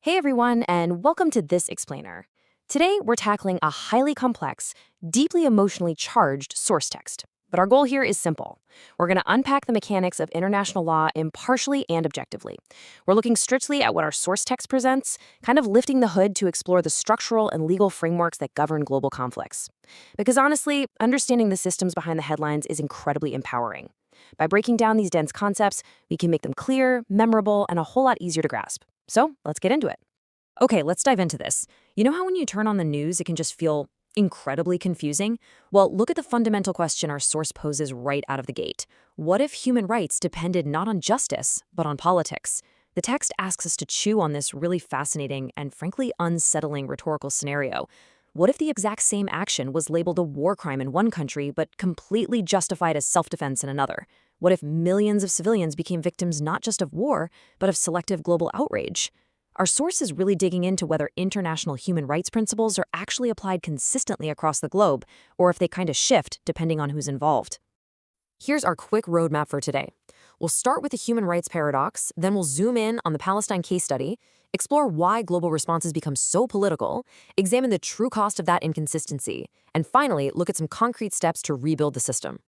Hey everyone, and welcome to This Explainer. Today, we're tackling a highly complex, deeply emotionally charged source text. But our goal here is simple. We're going to unpack the mechanics of international law impartially and objectively. We're looking strictly at what our source text presents, kind of lifting the hood to explore the structural and legal frameworks that govern global conflicts. Because honestly, understanding the systems behind the headlines is incredibly empowering. By breaking down these dense concepts, we can make them clear, memorable, and a whole lot easier to grasp. So let's get into it. Okay, let's dive into this. You know how when you turn on the news, it can just feel incredibly confusing? Well, look at the fundamental question our source poses right out of the gate. What if human rights depended not on justice, but on politics? The text asks us to chew on this really fascinating and frankly unsettling rhetorical scenario. What if the exact same action was labeled a war crime in one country, but completely justified as self-defense in another? What if millions of civilians became victims not just of war, but of selective global outrage? Our source is really digging into whether international human rights principles are actually applied consistently across the globe, or if they kind of shift depending on who's involved. Here's our quick roadmap for today. We'll start with the human rights paradox, then we'll zoom in on the Palestine case study, explore why global responses become so political, examine the true cost of that inconsistency, and finally, look at some concrete steps to rebuild the system.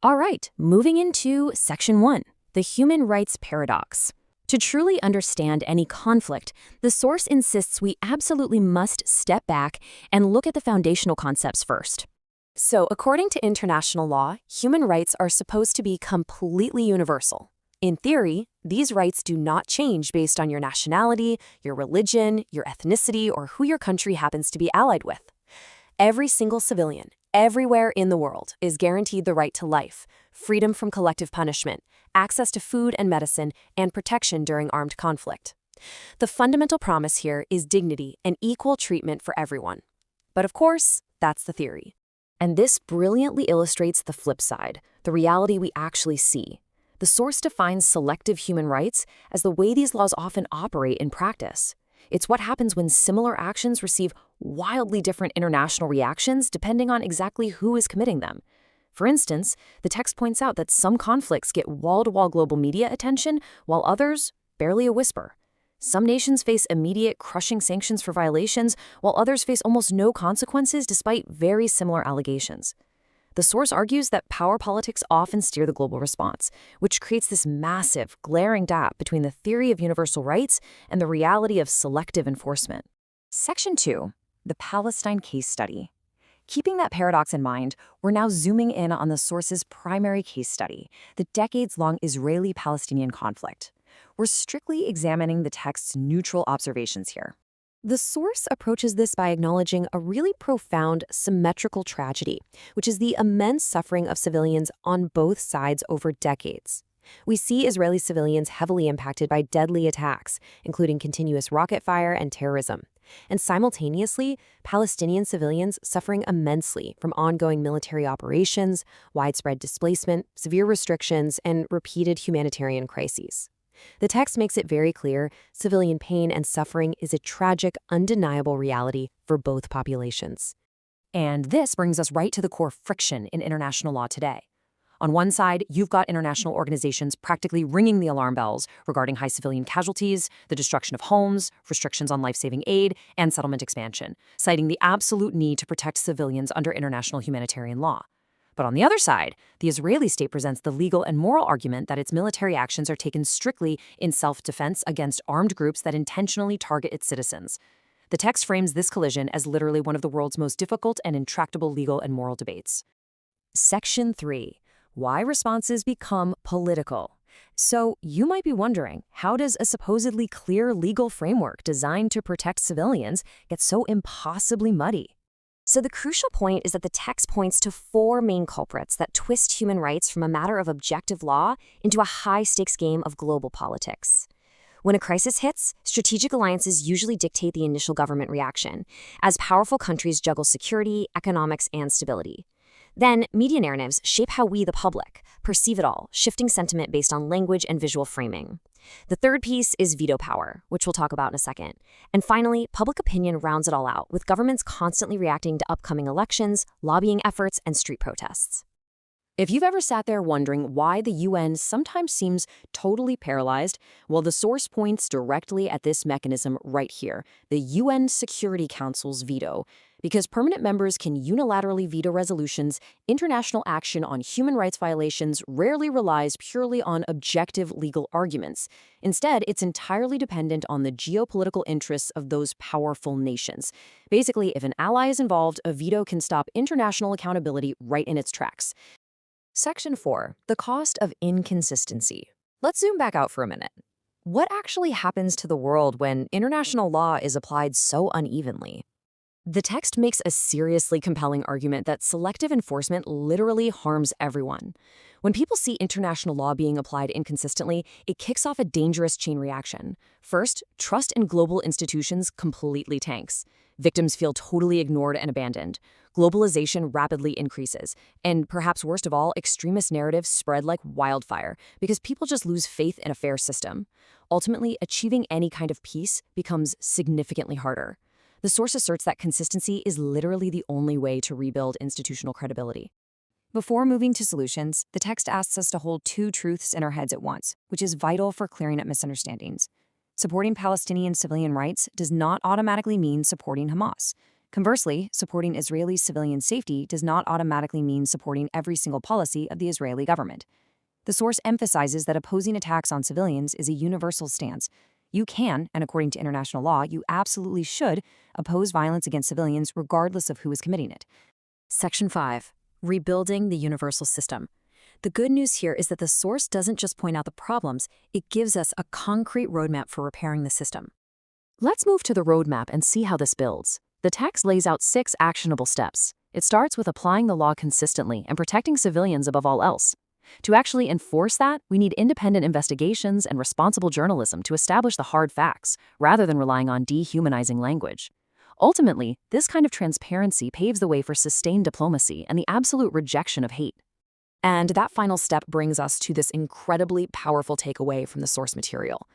All right, moving into Section 1, the human rights paradox. To truly understand any conflict, the source insists we absolutely must step back and look at the foundational concepts first. So, according to international law, human rights are supposed to be completely universal. In theory, these rights do not change based on your nationality, your religion, your ethnicity, or who your country happens to be allied with. Every single civilian, everywhere in the world, is guaranteed the right to life, freedom from collective punishment, access to food and medicine, and protection during armed conflict. The fundamental promise here is dignity and equal treatment for everyone. But of course, that's the theory. And this brilliantly illustrates the flip side, the reality we actually see. The source defines selective human rights as the way these laws often operate in practice. It's what happens when similar actions receive wildly different international reactions depending on exactly who is committing them. For instance, the text points out that some conflicts get wall-to-wall global media attention, while others, barely a whisper. Some nations face immediate, crushing sanctions for violations, while others face almost no consequences despite very similar allegations. The source argues that power politics often steer the global response, which creates this massive, glaring gap between the theory of universal rights and the reality of selective enforcement. Section 2, the Palestine case study. Keeping that paradox in mind, we're now zooming in on the source's primary case study, the decades-long Israeli-Palestinian conflict. We're strictly examining the text's neutral observations here. The source approaches this by acknowledging a really profound symmetrical tragedy, which is the immense suffering of civilians on both sides over decades. We see Israeli civilians heavily impacted by deadly attacks, including continuous rocket fire and terrorism. And simultaneously, Palestinian civilians suffering immensely from ongoing military operations, widespread displacement, severe restrictions, and repeated humanitarian crises. The text makes it very clear civilian pain and suffering is a tragic, undeniable reality for both populations. And this brings us right to the core friction in international law today. On one side, you've got international organizations practically ringing the alarm bells regarding high civilian casualties, the destruction of homes, restrictions on life-saving aid, and settlement expansion, citing the absolute need to protect civilians under international humanitarian law. But on the other side, the Israeli state presents the legal and moral argument that its military actions are taken strictly in self-defense against armed groups that intentionally target its citizens. The text frames this collision as literally one of the world's most difficult and intractable legal and moral debates. Section 3. Why responses become political. So, you might be wondering, how does a supposedly clear legal framework designed to protect civilians get so impossibly muddy? So the crucial point is that the text points to four main culprits that twist human rights from a matter of objective law into a high-stakes game of global politics. When a crisis hits, strategic alliances usually dictate the initial government reaction, as powerful countries juggle security, economics, and stability. Then, media narratives shape how we, the public, perceive it all, shifting sentiment based on language and visual framing. The third piece is veto power, which we'll talk about in a second. And finally, public opinion rounds it all out, with governments constantly reacting to upcoming elections, lobbying efforts, and street protests. If you've ever sat there wondering why the UN sometimes seems totally paralyzed, well, the source points directly at this mechanism right here, the UN Security Council's veto. Because permanent members can unilaterally veto resolutions, international action on human rights violations rarely relies purely on objective legal arguments. Instead, it's entirely dependent on the geopolitical interests of those powerful nations. Basically, if an ally is involved, a veto can stop international accountability right in its tracks. Section 4. The cost of inconsistency. Let's zoom back out for a minute. What actually happens to the world when international law is applied so unevenly? The text makes a seriously compelling argument that selective enforcement literally harms everyone. When people see international law being applied inconsistently, it kicks off a dangerous chain reaction. First, trust in global institutions completely tanks. Victims feel totally ignored and abandoned. Globalization rapidly increases. And perhaps worst of all, extremist narratives spread like wildfire because people just lose faith in a fair system. Ultimately, achieving any kind of peace becomes significantly harder. The source asserts that consistency is literally the only way to rebuild institutional credibility. Before moving to solutions, the text asks us to hold two truths in our heads at once, which is vital for clearing up misunderstandings. Supporting Palestinian civilian rights does not automatically mean supporting Hamas. Conversely, supporting Israeli civilian safety does not automatically mean supporting every single policy of the Israeli government. The source emphasizes that opposing attacks on civilians is a universal stance. You can, and according to international law, you absolutely should, oppose violence against civilians regardless of who is committing it. Section 5. Rebuilding the universal system. The good news here is that the source doesn't just point out the problems, it gives us a concrete roadmap for repairing the system. Let's move to the roadmap and see how this builds. The text lays out 6 actionable steps. It starts with applying the law consistently and protecting civilians above all else. To actually enforce that, we need independent investigations and responsible journalism to establish the hard facts, rather than relying on dehumanizing language. Ultimately, this kind of transparency paves the way for sustained diplomacy and the absolute rejection of hate. And that final step brings us to this incredibly powerful takeaway from the source material.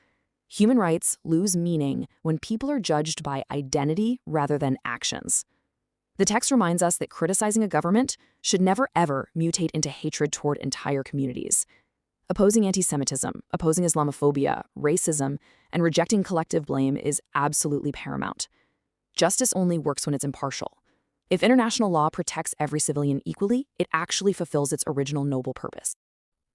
Human rights lose meaning when people are judged by identity rather than actions. The text reminds us that criticizing a government should never ever mutate into hatred toward entire communities. Opposing anti-Semitism, opposing Islamophobia, racism, and rejecting collective blame is absolutely paramount. Justice only works when it's impartial. If international law protects every civilian equally, it actually fulfills its original noble purpose.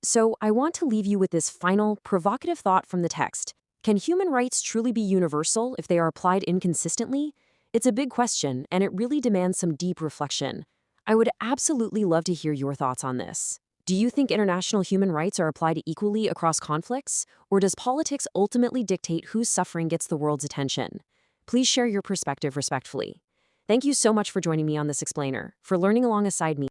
So I want to leave you with this final, provocative thought from the text. Can human rights truly be universal if they are applied inconsistently? It's a big question, and it really demands some deep reflection. I would absolutely love to hear your thoughts on this. Do you think international human rights are applied equally across conflicts, or does politics ultimately dictate whose suffering gets the world's attention? Please share your perspective respectfully. Thank you so much for joining me on this explainer, for learning alongside me.